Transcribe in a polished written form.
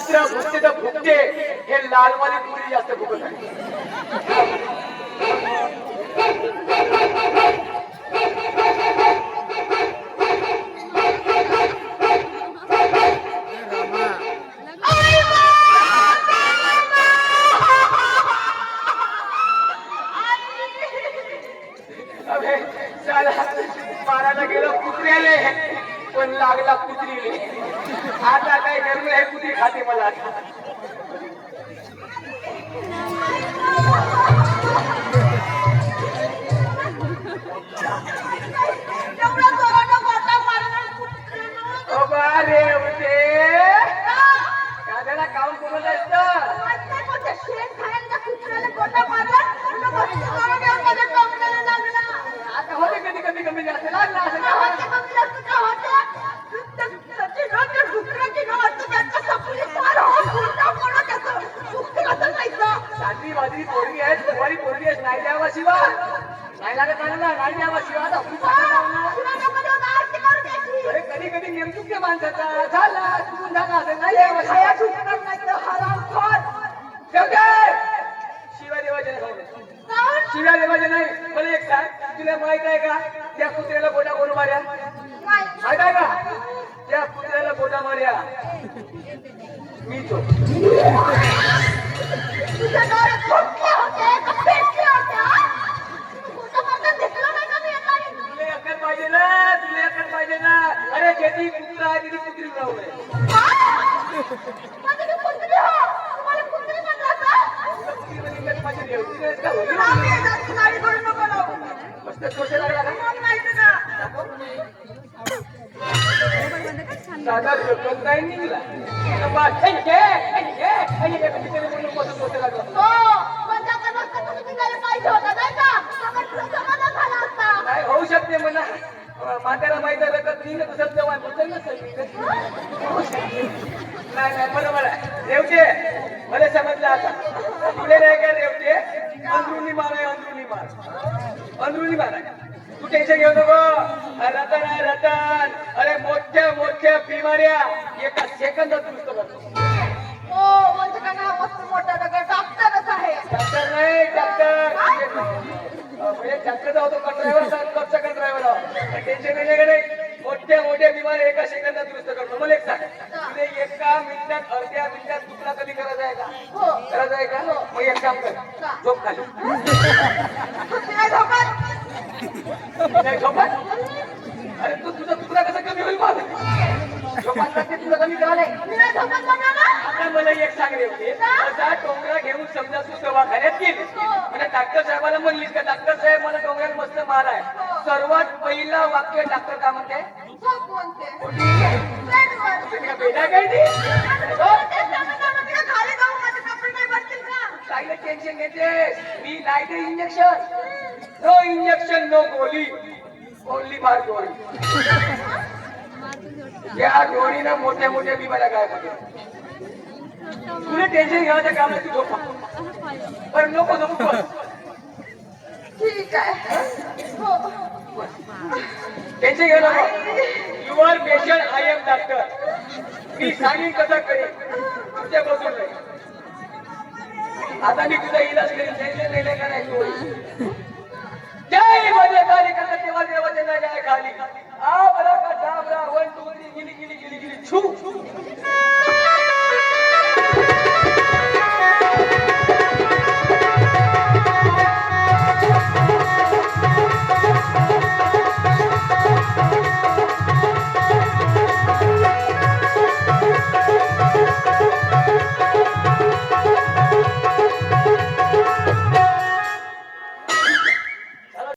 कुत्रा भुकते तर भुकते, हे लालवाली पुरी जास्त भुकत आहे. अबे साला मारायला गेलो कुत्र्याले, पण लागला कुत्रीले. आता काय करू, हे कुत्री खाते मला आता. रे होते दादाला काम करून जायचं. आता होते कधी कधी कमी जास्त लागला असं साधी बाजरी पोरगी आहे, तुम्हारी पोरगी आहे. नाही द्यावा शिवा, नाही लागत नाही द्यावा शिवा. अरे कधी कधी नेमचुक माणसाचा झाला चुकून झाला असं नाही द्यावा शिव्या देवाचे नाही. शिव्या देवाचे नाही. मला एक सांग, तुला माहित आहे का त्या कुत्र्याला गोटा कोण मार्या? माहित आहे का त्या कुत्र्याला गोटा मार्या? मी तो. पाहिजे ना, तुला अक्कल पाहिजे ना. अरे जेती कुत्रा आहे तिथे कुत्री राहू नये. दादा शकत नाही निघला. काय होऊ शकते म्हणा, म्हातारा माहिती रकत नाही ना जवळ नाही नाही बरोबर आहे. रेवते मला समजलं आता. तुले नाही का रेवते, अंदरुनी मार आहे, अंदरुनी मार, अंदरुनी मार आहे. तू टेन्शन घेऊ नको. रतन आहे रतन. अरे मोठ्या मोठ्या बिमाऱ्या एका सेकंदात दुरुस्त करतो. डॉक्टरच आहे. डॉक्टर नाही, डॉक्टर डॉक्टर होतो का ड्रायव्हर, कच्चा का ड्रायव्हर. टेन्शन नाही. मोठ्या मोठ्या बिमाऱ्या एका सेकंदात दुरुस्त करतो. मला एक सांग, तुला एका मिनिटात अर्ध्या मिनिटात तुला कधी करायचं आहे का? करायचं आहे का? मग एक काम कर, झोप खाली. नाही झोपत. अरे तू तुझा तुला कसं कमी होईल माझं? झोपात लागते तुला कमी करायला. आता मला एक सांग रे होते, असा टोंगरा घेऊन समजा तू दवाखान्यात गेली आणि डॉक्टर साहेबाला म्हणलीस का डॉक्टर साहेब मला डोंगरात मस्त मार आहे, सर्वात पहिला वाक्य डॉक्टर का म्हणते? बेटा काय काय टेन्शन घेते मी? नाही ते इंजेक्शन. नो इंजेक्शन नो गोली, ओनली मार गोळी. या गोळीनं मोठ्या मोठ्या बिमाऱ्या काय होते. तुला टेन्शन घ्यायचं काम नाही. तू झोपा पण नको झोपू. ठीक आहे. टेन्शन घेऊ नको. Your patient, I am doctor. मी सांगेन कसं करेन, तुझ्या बसून नाही. आता मी तुझा इलाज करेन. टेन्शन नाही का नाही. जय माझे कार्यकर्ता तेव्हा देवाचे नाही खाली. आ बरा का डाबरा 1 2 3 गिली गिली गिली गिली छू.